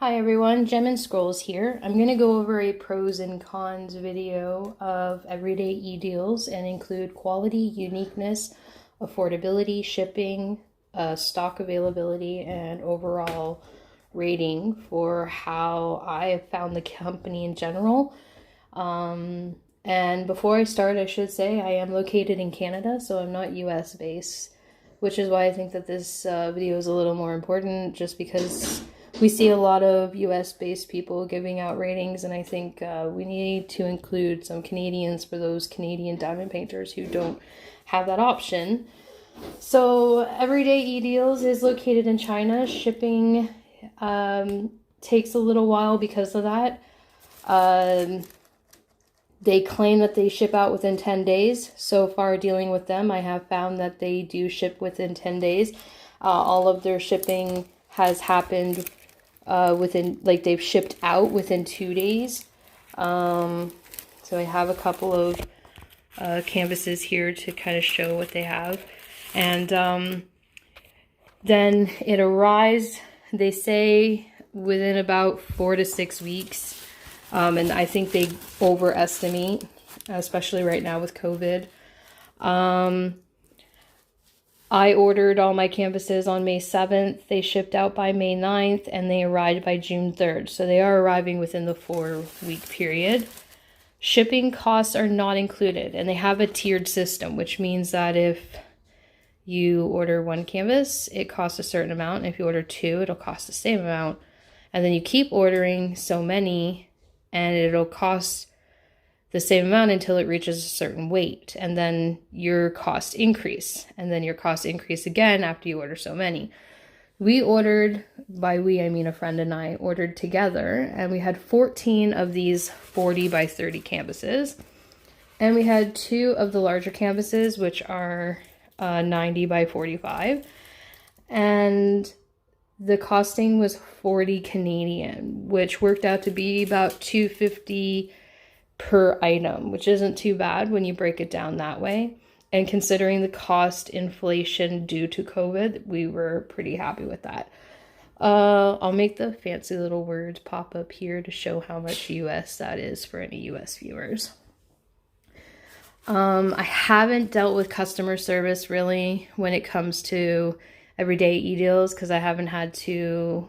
Hi everyone, Gem and Scrolls here. I'm going to go over a pros and cons video of Everyday eDeals and include quality, uniqueness, affordability, shipping, stock availability, and overall rating for how I have found the company in general. And before I start, I should say I am located in Canada, so I'm not US based, which is why I think that this video is a little more important, just because we see a lot of US-based people giving out ratings, and I think we need to include some Canadians for those Canadian diamond painters who don't have that option. So Everyday eDeals is located in China. Shipping takes a little while because of that. They claim that they ship out within 10 days. So far, dealing with them, I have found that they do ship within 10 days. All of their shipping has happened within, like, they've shipped out within 2 days. So I have a couple of canvases here to kind of show what they have. And then it arrives, they say, within about 4 to 6 weeks. And I think they overestimate, especially right now with COVID. I ordered all my canvases on May 7th. They shipped out by May 9th, and they arrived by June 3rd. So they are arriving within the 4-week period. Shipping costs are not included, and they have a tiered system, which means that if you order one canvas, it costs a certain amount. If you order two, it'll cost the same amount. And then you keep ordering so many, and it'll cost the same amount until it reaches a certain weight, and then your costs increase, and then your costs increase again after you order so many. We ordered, by we I mean a friend and I ordered together, and we had 14 of these 40 by 30 canvases, and we had 2 of the larger canvases, which are 90 by 45, and the costing was 40 Canadian, which worked out to be about $2.50 per item, which isn't too bad when you break it down that way. And considering the cost inflation due to COVID, we were pretty happy with that. I'll make the fancy little words pop up here to show how much US that is for any US viewers. I haven't dealt with customer service really when it comes to Everyday eDeals, because I haven't had to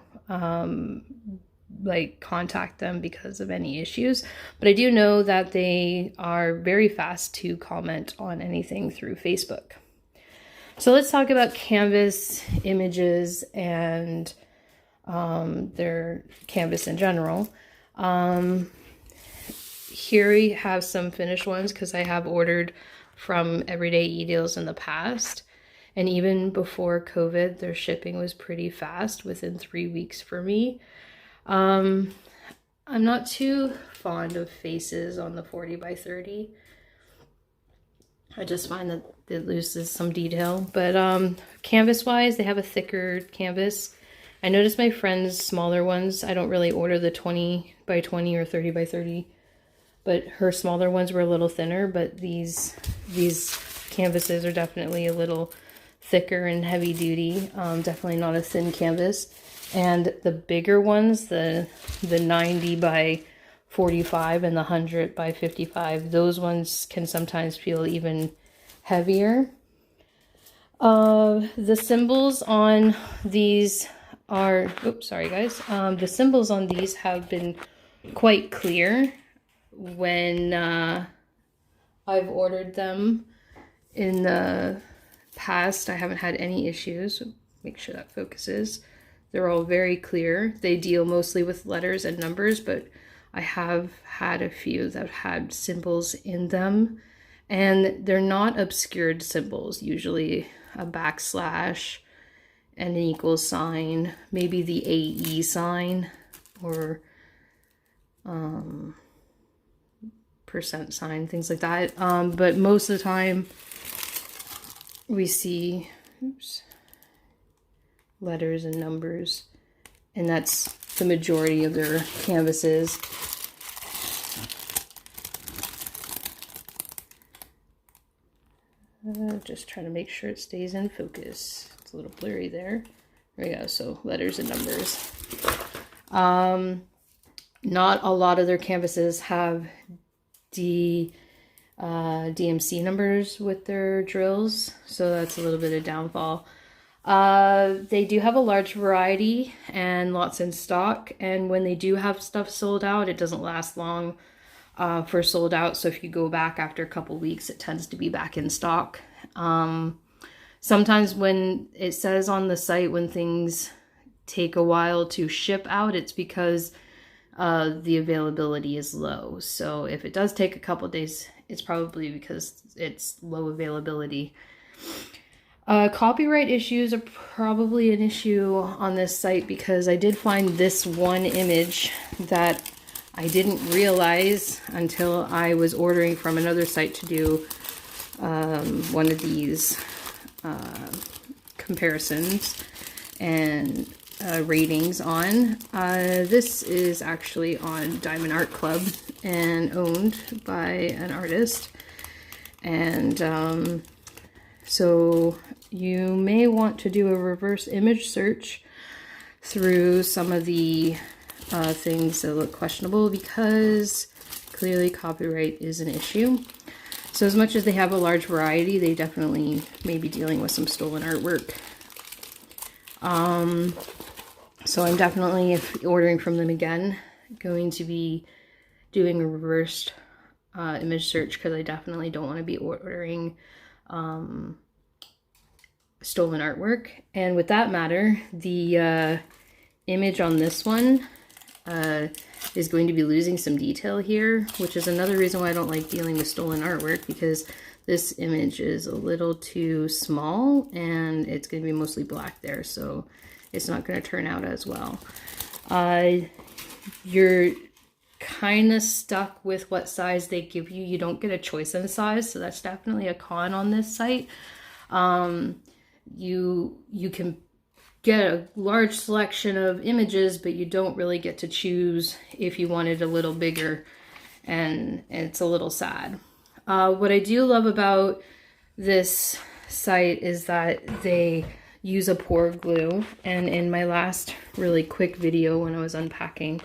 contact them because of any issues, but I do know that they are very fast to comment on anything through Facebook. So let's talk about canvas images and their canvas in general. Here we have some finished ones because I have ordered from Everyday eDeals in the past, and even before COVID, their shipping was pretty fast, within 3 weeks for me. I'm not too fond of faces on the 40 by 30. I just find that it loses some detail. But canvas wise, they have a thicker canvas. I noticed my friend's smaller ones, I don't really order the 20 by 20 or 30 by 30, but her smaller ones were a little thinner. But these canvases are definitely a little thicker and heavy duty. Definitely not a thin canvas. And the bigger ones, the 90 by 45 and the 100 by 55, those ones can sometimes feel even heavier. The symbols on these are, oops, sorry guys. The symbols on these have been quite clear when I've ordered them in the past. I haven't had any issues. Make sure that focuses. They're all very clear. They deal mostly with letters and numbers, but I have had a few that had symbols in them, and they're not obscured symbols, usually a backslash and an equal sign, maybe the AE sign or percent sign, things like that. But most of the time we see, oops, letters and numbers, and that's the majority of their canvases. Just trying to make sure it stays in focus. It's a little blurry there. There we go. So letters and numbers. Not a lot of their canvases have DMC numbers with their drills, so that's a little bit of downfall. They do have a large variety and lots in stock, and when they do have stuff sold out, it doesn't last long for sold out. So if you go back after a couple weeks, it tends to be back in stock. Sometimes when it says on the site when things take a while to ship out, it's because the availability is low. So if it does take a couple days, it's probably because it's low availability. Copyright issues are probably an issue on this site because I did find this one image that I didn't realize until I was ordering from another site to do one of these comparisons and ratings on. This is actually on Diamond Art Club and owned by an artist. And so you may want to do a reverse image search through some of the things that look questionable, because clearly copyright is an issue. So as much as they have a large variety, they definitely may be dealing with some stolen artwork. So I'm definitely, if ordering from them again, going to be doing a reversed image search, because I definitely don't want to be ordering stolen artwork. And with that matter, the image on this one is going to be losing some detail here, which is another reason why I don't like dealing with stolen artwork, because this image is a little too small and it's going to be mostly black there, so it's not going to turn out as well. You're kind of stuck with what size they give you. You don't get a choice in size, so that's definitely a con on this site. You can get a large selection of images, but you don't really get to choose if you want it a little bigger, and it's a little sad. What I do love about this site is that they use a pour glue, and in my last really quick video when I was unpacking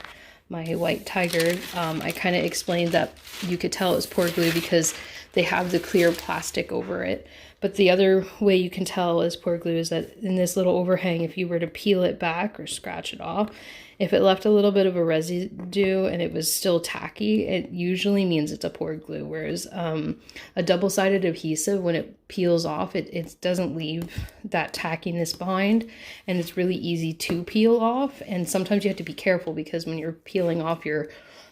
my white tiger, I kind of explained that you could tell it was pour glue because they have the clear plastic over it. But the other way you can tell is pour glue is that in this little overhang, if you were to peel it back or scratch it off, if it left a little bit of a residue and it was still tacky, it usually means it's a pour glue. Whereas a double-sided adhesive, when it peels off, it doesn't leave that tackiness behind, and it's really easy to peel off. And sometimes you have to be careful, because when you're peeling off your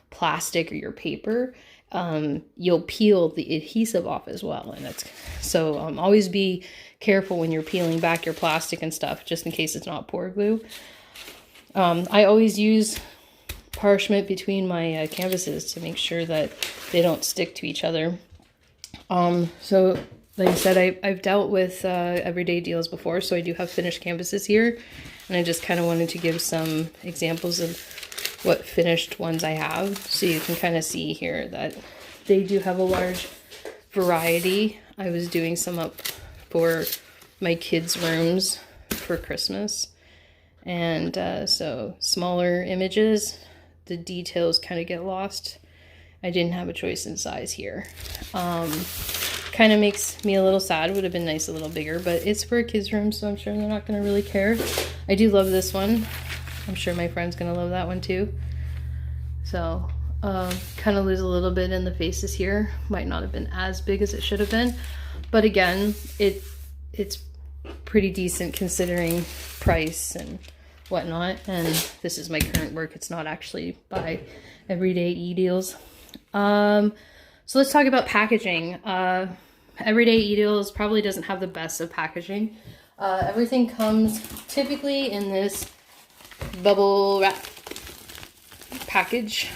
plastic or your paper, you'll peel the adhesive off as well. And that's so always be careful when you're peeling back your plastic and stuff, just in case it's not pour glue. I always use parchment between my canvases to make sure that they don't stick to each other. So like I said, I've dealt with Everday deals before, so I do have finished canvases here, and I just kind of wanted to give some examples of what finished ones I have, so you can kind of see here that they do have a large variety. I was doing some up for my kids' rooms for Christmas, and so smaller images, the details kind of get lost. I didn't have a choice in size here. Kind of makes me a little sad. Would have been nice a little bigger, but it's for a kids' room, so I'm sure they're not going to really care. I do love this one. I'm sure my friend's gonna love that one too. So kind of lose a little bit in the faces here. Might not have been as big as it should have been, but again, it's pretty decent considering price and whatnot. And this is my current work. It's not actually by Everday eDeals. So let's talk about packaging. Everday eDeals probably doesn't have the best of packaging. Everything comes typically in this bubble wrap package,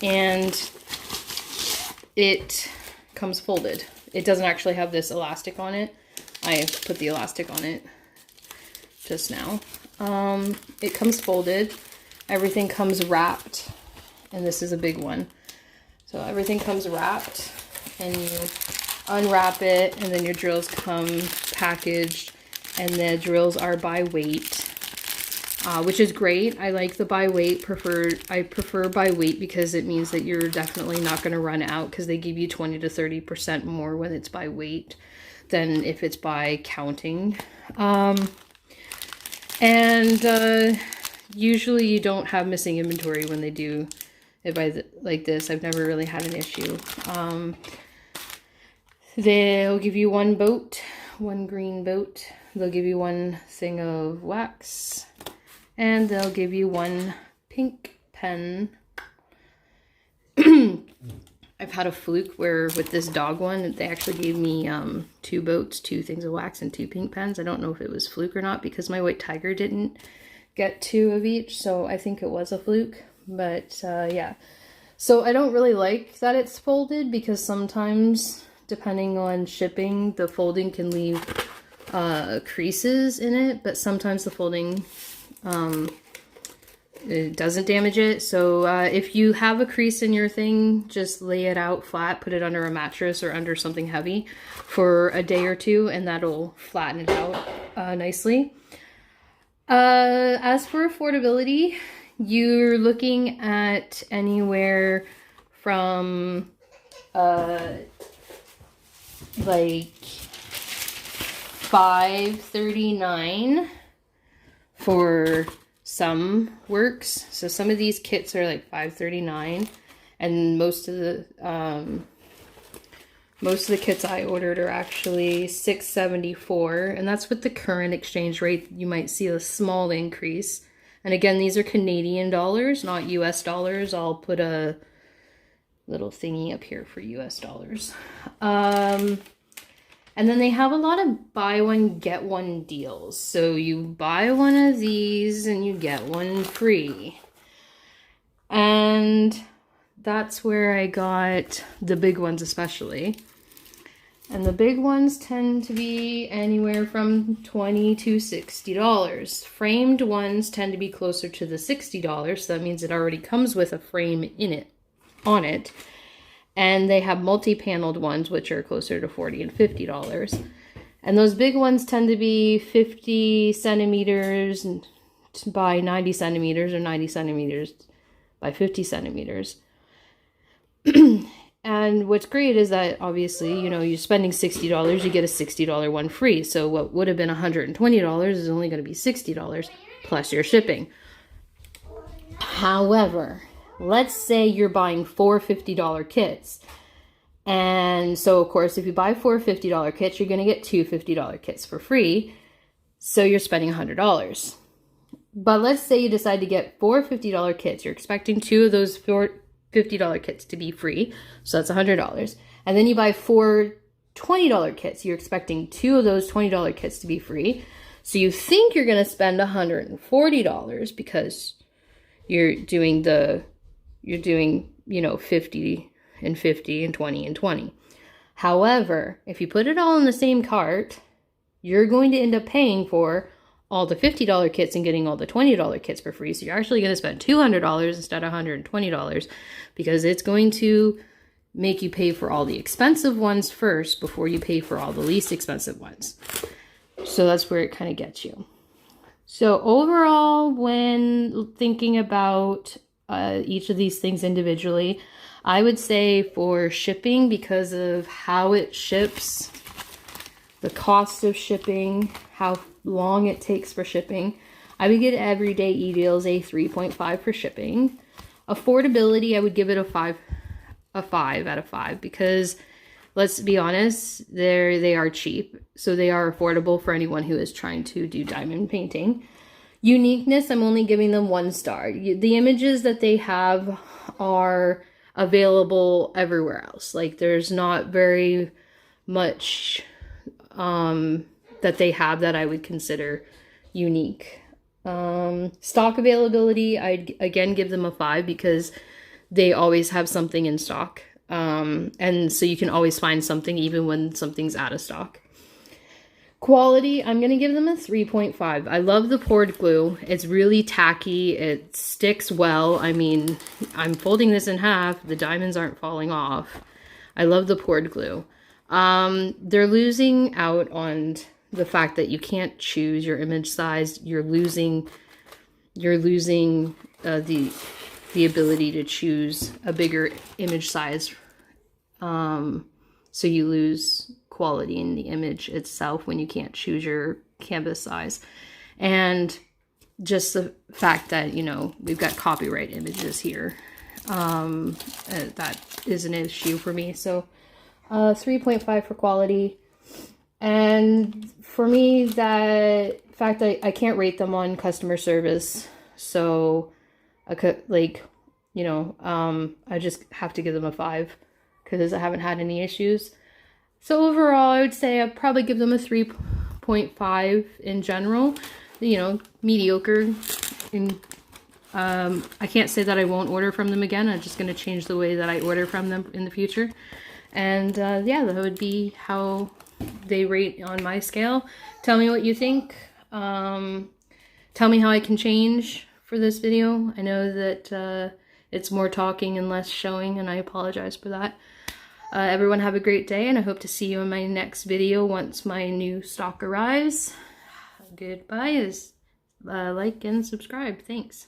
and it comes folded. It doesn't actually have this elastic on it. I put the elastic on it just now. It comes folded. Everything comes wrapped, and this is a big one. So everything comes wrapped, and you unwrap it, and then your drills come packaged, and the drills are by weight. which is great. I like the by weight. I prefer by weight because it means that you're definitely not going to run out, because they give you 20 to 30% more when it's by weight than if it's by counting. Usually you don't have missing inventory when they do it by like this. I've never really had an issue. They'll give you one boat, one green boat. They'll give you one thing of wax, and they'll give you one pink pen. I've had a fluke where with this dog one, they actually gave me 2 boats, 2 things of wax, and 2 pink pens. I don't know if it was fluke or not, because my white tiger didn't get 2 of each, so I think it was a fluke. But yeah, so I don't really like that it's folded, because sometimes, depending on shipping, the folding can leave creases in it, but sometimes the folding it doesn't damage it. So if you have a crease in your thing, just lay it out flat, put it under a mattress or under something heavy for a day or 2, and that'll flatten it out nicely. As for affordability, you're looking at anywhere from like $5.39 for some works. So some of these kits are like $5.39, and most of the kits I ordered are actually $6.74, and that's with the current exchange rate. You might see a small increase. And again, these are Canadian dollars, not US dollars. I'll put a little thingy up here for US dollars. And then they have a lot of buy one, get one deals. So you buy one of these and you get one free. And that's where I got the big ones especially. And the big ones tend to be anywhere from $20 to $60. Framed ones tend to be closer to the $60, so that means it already comes with a frame on it. And they have multi-paneled ones, which are closer to $40 and $50. And those big ones tend to be 50 centimeters by 90 centimeters, or 90 centimeters by 50 centimeters. And what's great is that, obviously, you know, you're spending $60, you get a $60 one free. So what would have been $120 is only going to be $60 plus your shipping. However, let's say you're buying 4 $50 kits. And so, of course, if you buy 4 $50 kits, you're going to get 2 $50 kits for free. So you're spending $100. But let's say you decide to get 4 $50 kits. You're expecting 2 of those 4 $50 kits to be free. So that's $100. And then you buy 4 $20 kits. You're expecting 2 of those $20 kits to be free. So you think you're going to spend $140 because you're doing, you know, 50 and 50 and 20 and 20. However, if you put it all in the same cart, you're going to end up paying for all the $50 kits and getting all the $20 kits for free. So you're actually going to spend $200 instead of $120, because it's going to make you pay for all the expensive ones first before you pay for all the least expensive ones. So that's where it kind of gets you. So overall, when thinking about each of these things individually, I would say for shipping, because of how it ships, the cost of shipping, how long it takes for shipping, I would get Everday eDeals a 3.5 for shipping. Affordability, I would give it a 5 out of 5, because let's be honest, they are cheap, so they are affordable for anyone who is trying to do diamond painting. Uniqueness, I'm only giving them 1 star. The images that they have are available everywhere else. Like, there's not very much that they have that I would consider unique. Stock availability, I'd again give them a 5, because they always have something in stock. And so you can always find something even when something's out of stock. Quality, I'm going to give them a 3.5. I love the poured glue. It's really tacky. It sticks well. I mean, I'm folding this in half. The diamonds aren't falling off. I love the poured glue. They're losing out on the fact that you can't choose your image size. You're losing you're losing the ability to choose a bigger image size. So you lose quality in the image itself when you can't choose your canvas size. And just the fact that, you know, we've got copyright images here, that is an issue for me. So 3.5 for quality. And for me, that fact that I can't rate them on customer service, so I could, like, you know, I just have to give them a 5 because I haven't had any issues. So overall, I would say I'd probably give them a 3.5 in general. You know, mediocre. And I can't say that I won't order from them again. I'm just going to change the way that I order from them in the future. And yeah, that would be how they rate on my scale. Tell me what you think. Tell me how I can change for this video. I know that it's more talking and less showing, and I apologize for that. Everyone have a great day, and I hope to see you in my next video once my new stock arrives. Goodbye. Like and subscribe. Thanks.